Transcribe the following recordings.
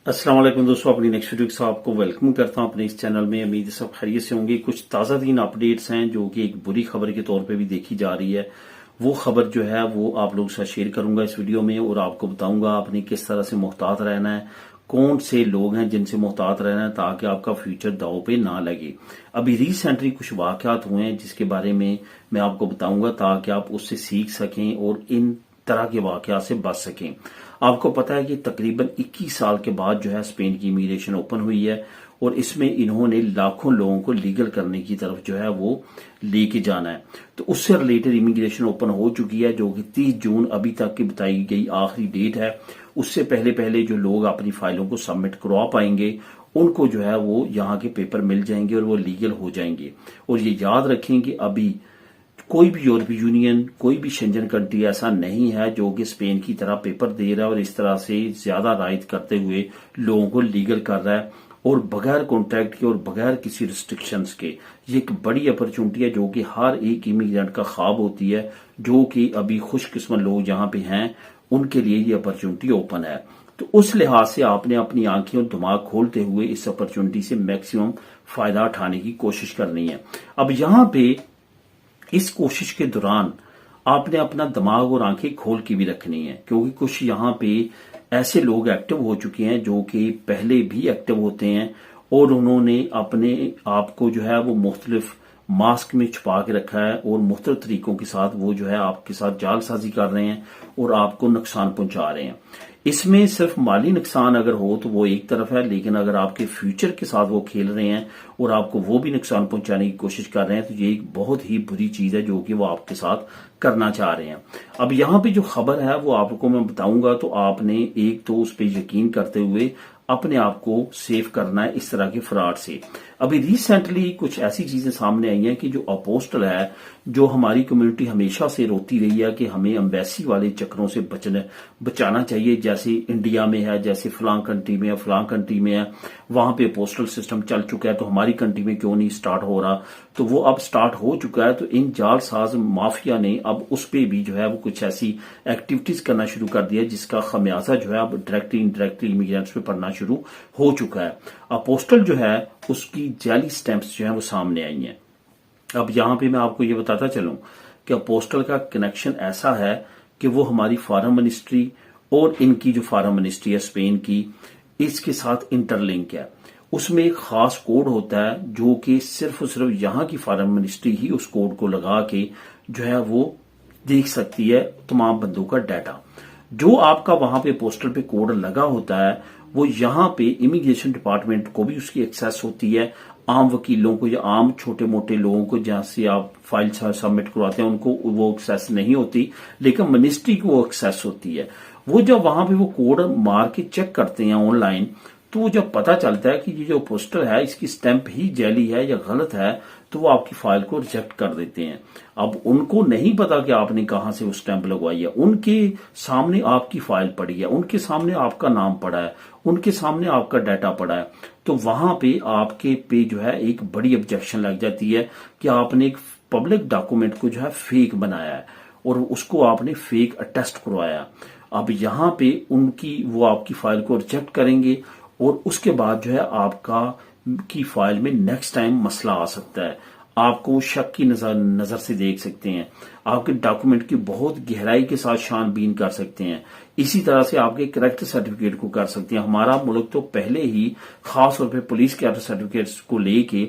अस्सलाम वालेकुम दोस्तों, अपनी नेक्स्ट वीडियो के साथ आपको वेलकम करता हूं अपने इस चैनल में। उम्मीद है सब खैरियत से होंगे। कुछ ताज़ा तीन अपडेट्स हैं जो कि एक बुरी खबर के तौर पे भी देखी जा रही है। वो खबर जो है वो आप लोगों के साथ शेयर करूंगा इस वीडियो में और आपको बताऊंगा आपने किस तरह से मुहतात रहना है, कौन से लोग हैं जिनसे मुहतात रहना है ताकि आपका फ्यूचर दांव पे ना लगे। अभी रिसेंटली कुछ वाकयात हुए हैं जिसके बारे में मैं आपको बताऊंगा ताकि आप उससे सीख सकें और इन तरह के वाकयात से बच सकें। आपको पता है कि तकरीबन 21 साल के बाद जो है स्पेन की इमिग्रेशन ओपन हुई है और इसमें इन्होंने लाखों लोगों को लीगल करने की तरफ जो है वो लेके जाना है। तो उससे रिलेटेड इमिग्रेशन ओपन हो चुकी है जो कि 30 जून अभी तक की बताई गई आखिरी डेट है। उससे पहले पहले जो लोग अपनी फाइलों को सबमिट करवा पाएंगे उनको जो है वो यहाँ के पेपर मिल जाएंगे और वो लीगल हो जाएंगे। और ये याद रखें कि अभी कोई भी यूरोपीय यूनियन, कोई भी शेंजन कंट्री ऐसा नहीं है जो कि स्पेन की तरह पेपर दे रहा है और इस तरह से ज्यादा रायत करते हुए लोगों को लीगल कर रहा है और बगैर कॉन्ट्रैक्ट के और बगैर किसी रिस्ट्रिक्शंस के। ये एक बड़ी अपॉर्चुनिटी है जो कि हर एक इमिग्रेंट का ख्वाब होती है। जो कि अभी खुशकिस्मत लोग यहाँ पे हैं उनके लिए ये अपॉर्चुनिटी ओपन है। तो उस लिहाज से आपने अपनी आंखें और दिमाग खोलते हुए इस अपॉर्चुनिटी से मैक्सिमम फायदा उठाने की कोशिश करनी है। अब यहाँ पे इस कोशिश के दौरान आपने अपना दिमाग और आंखें खोल के भी रखनी है क्योंकि कुछ यहाँ पे ऐसे लोग एक्टिव हो चुके हैं जो कि पहले भी एक्टिव होते हैं और उन्होंने अपने आप को जो है वो मुख्तलिफ मास्क में छुपा के रखा है और मुख्तलिफ तरीकों के साथ वो जो है आपके साथ जालसाजी कर रहे हैं और आपको नुकसान पहुंचा रहे हैं। इसमें सिर्फ माली नुकसान अगर हो तो वो एक तरफ है, लेकिन अगर आपके फ्यूचर के साथ वो खेल रहे हैं और आपको वो भी नुकसान पहुंचाने की कोशिश कर रहे हैं तो ये एक बहुत ही बुरी चीज है जो कि वो आपके साथ करना चाह रहे हैं। अब यहाँ पे जो खबर है वो आपको मैं बताऊंगा तो आपने एक तो उस पर यकीन करते हुए अपने आप को सेव करना है इस तरह के फ्रॉड से। अभी रिसेंटली कुछ ऐसी चीजें सामने आई हैं कि जो अपोस्टल है, जो हमारी कम्युनिटी हमेशा से रोती रही है कि हमें एम्बेसी वाले चक्रों से बचाना चाहिए, जैसे इंडिया में है, जैसे फलां कंट्री में है, फलां कंट्री में है, वहां पे पोस्टल सिस्टम चल चुका है तो हमारी कंट्री में क्यों नहीं स्टार्ट हो रहा। तो वो अब स्टार्ट हो चुका है। तो इन जालसाज माफिया ने अब उस पे भी जो है वो कुछ ऐसी एक्टिविटीज करना शुरू कर दिया जिसका खमियाजा जो है अब डायरेक्टली इनडायरेक्टली इमिग्रेंट्स पे पड़ना शुरू हो चुका है। अपोस्टल जो है उसकी जाली स्टैंप्स जो है वो सामने आई हैं। अब यहाँ पे मैं आपको ये बताता चलूं कि अपोस्टल का कनेक्शन ऐसा है कि वो हमारी फॉरेन मिनिस्ट्री और इनकी जो फॉरेन मिनिस्ट्री है स्पेन की, इसके साथ इंटरलिंक है। उसमें एक खास कोड होता है जो कि सिर्फ और सिर्फ यहाँ की फॉरेन मिनिस्ट्री ही उस कोड को लगा के जो है वो देख सकती है तमाम बंदों का डाटा। जो आपका वहां पे पोस्टल पे कोड लगा होता है वो यहाँ पे इमिग्रेशन डिपार्टमेंट को भी उसकी एक्सेस होती है। आम वकीलों को या आम छोटे मोटे लोगों को जहां से आप फाइल सबमिट करवाते हैं उनको वो एक्सेस नहीं होती, लेकिन मिनिस्ट्री को वो एक्सेस होती है। वो जब वहां पे वो कोड मार के चेक करते हैं ऑनलाइन तो जब पता चलता है कि ये जो पोस्टर है इसकी स्टैंप ही जैली है या गलत है तो वो आपकी फाइल को रिजेक्ट कर देते हैं। अब उनको नहीं पता कि आपने कहां से वो स्टैंप लगवाई है। उनके सामने आपकी फाइल पड़ी है, उनके सामने आपका नाम पड़ा है, उनके सामने आपका डाटा पड़ा है। तो वहां पे आपके पे जो है एक बड़ी ऑब्जेक्शन लग जाती है कि आपने एक पब्लिक डॉक्यूमेंट को जो है फेक बनाया है और उसको आपने फेक अटेस्ट करवाया। अब यहाँ पे उनकी वो आपकी फाइल को रिजेक्ट करेंगे और उसके बाद जो है आपका की फाइल में नेक्स्ट टाइम मसला आ सकता है। आपको शक की नजर से देख सकते हैं, आपके डॉक्यूमेंट की बहुत गहराई के साथ छानबीन कर सकते हैं, इसी तरह से आपके कैरेक्टर सर्टिफिकेट को कर सकते हैं। हमारा मुल्क तो पहले ही खास तौर पे पुलिस कैरेक्टर सर्टिफिकेट्स को लेके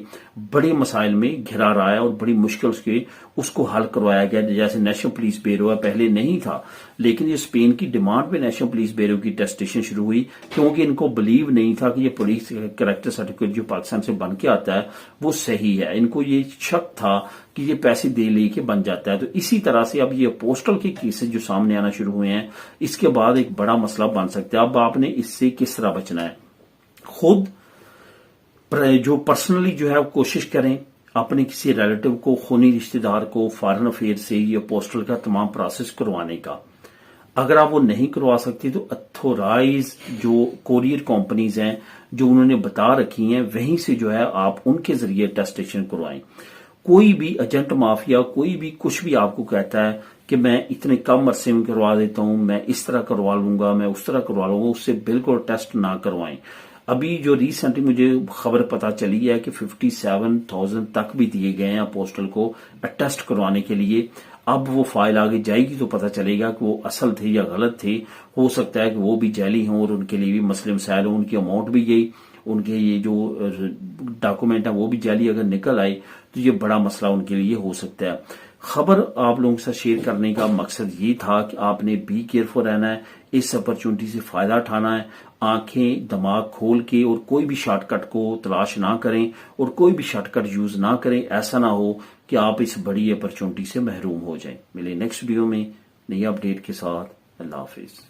बड़े मसाइल में घिरा रहा है और बड़ी मुश्किल से उसको हल करवाया गया। जैसे नेशनल पुलिस ब्यूरो है, पहले नहीं था, लेकिन ये स्पेन की डिमांड पे नेशनल पुलिस ब्यूरो की टेस्टेशन शुरू हुई क्योंकि इनको बिलीव नहीं था कि ये पुलिस कैरेक्टर सर्टिफिकेट जो पाकिस्तान से बन के आता है वो सही है। इनको ये शक था कि ये पैसे दे लेके बन जाता है। तो इसी तरह से अब ये पोस्टल के केसेस जो सामने आना शुरू हुए हैं इसके बाद एक बड़ा मसला बन सकता है। अब आपने इससे किस तरह बचना है, खुद जो पर्सनली जो है कोशिश करें अपने किसी रिलेटिव को, खूनी रिश्तेदार को फॉरेन अफेयर से ये पोस्टल का तमाम प्रोसेस करवाने का। अगर आप वो नहीं करवा सकते तो अथोराइज जो कोरियर कंपनीज हैं जो उन्होंने बता रखी हैं वहीं से जो है आप उनके जरिए टेस्टेशन करवाएं। कोई भी एजेंट माफिया कोई भी कुछ भी आपको कहता है کہ میں اتنے کم عرصے میں کروا دیتا ہوں، میں اس طرح کروا لوں گا، میں اس طرح کروا لوں گا، اس سے بالکل ٹیسٹ نہ کروائیں۔ ابھی جو ریسنٹلی مجھے خبر پتا چلی ہے کہ 57,000 تک بھی دیے گئے ہیں پوسٹل کو ٹیسٹ کروانے کے لیے۔ اب وہ فائل آگے جائے گی تو پتہ چلے گا کہ وہ اصل تھے یا غلط تھے، ہو سکتا ہے کہ وہ بھی جعلی ہوں اور ان کے لیے بھی مسئلے مسائل ہوں، ان کی اماؤنٹ بھی گئی، ان کے یہ جو ڈاکومنٹ ہیں وہ بھی جعلی اگر نکل آئے تو یہ بڑا مسئلہ ان کے لیے ہو سکتا ہے۔ خبر آپ لوگوں کے ساتھ شیئر کرنے کا مقصد یہ تھا کہ آپ نے بی کیئرفل رہنا ہے، اس اپرچونٹی سے فائدہ اٹھانا ہے، آنکھیں دماغ کھول کے، اور کوئی بھی شارٹ کٹ کو تلاش نہ کریں اور کوئی بھی شارٹ کٹ یوز نہ کریں۔ ایسا نہ ہو کہ آپ اس بڑی اپرچونٹی سے محروم ہو جائیں۔ ملے نیکسٹ ویڈیو میں نئی اپڈیٹ کے ساتھ۔ اللہ حافظ۔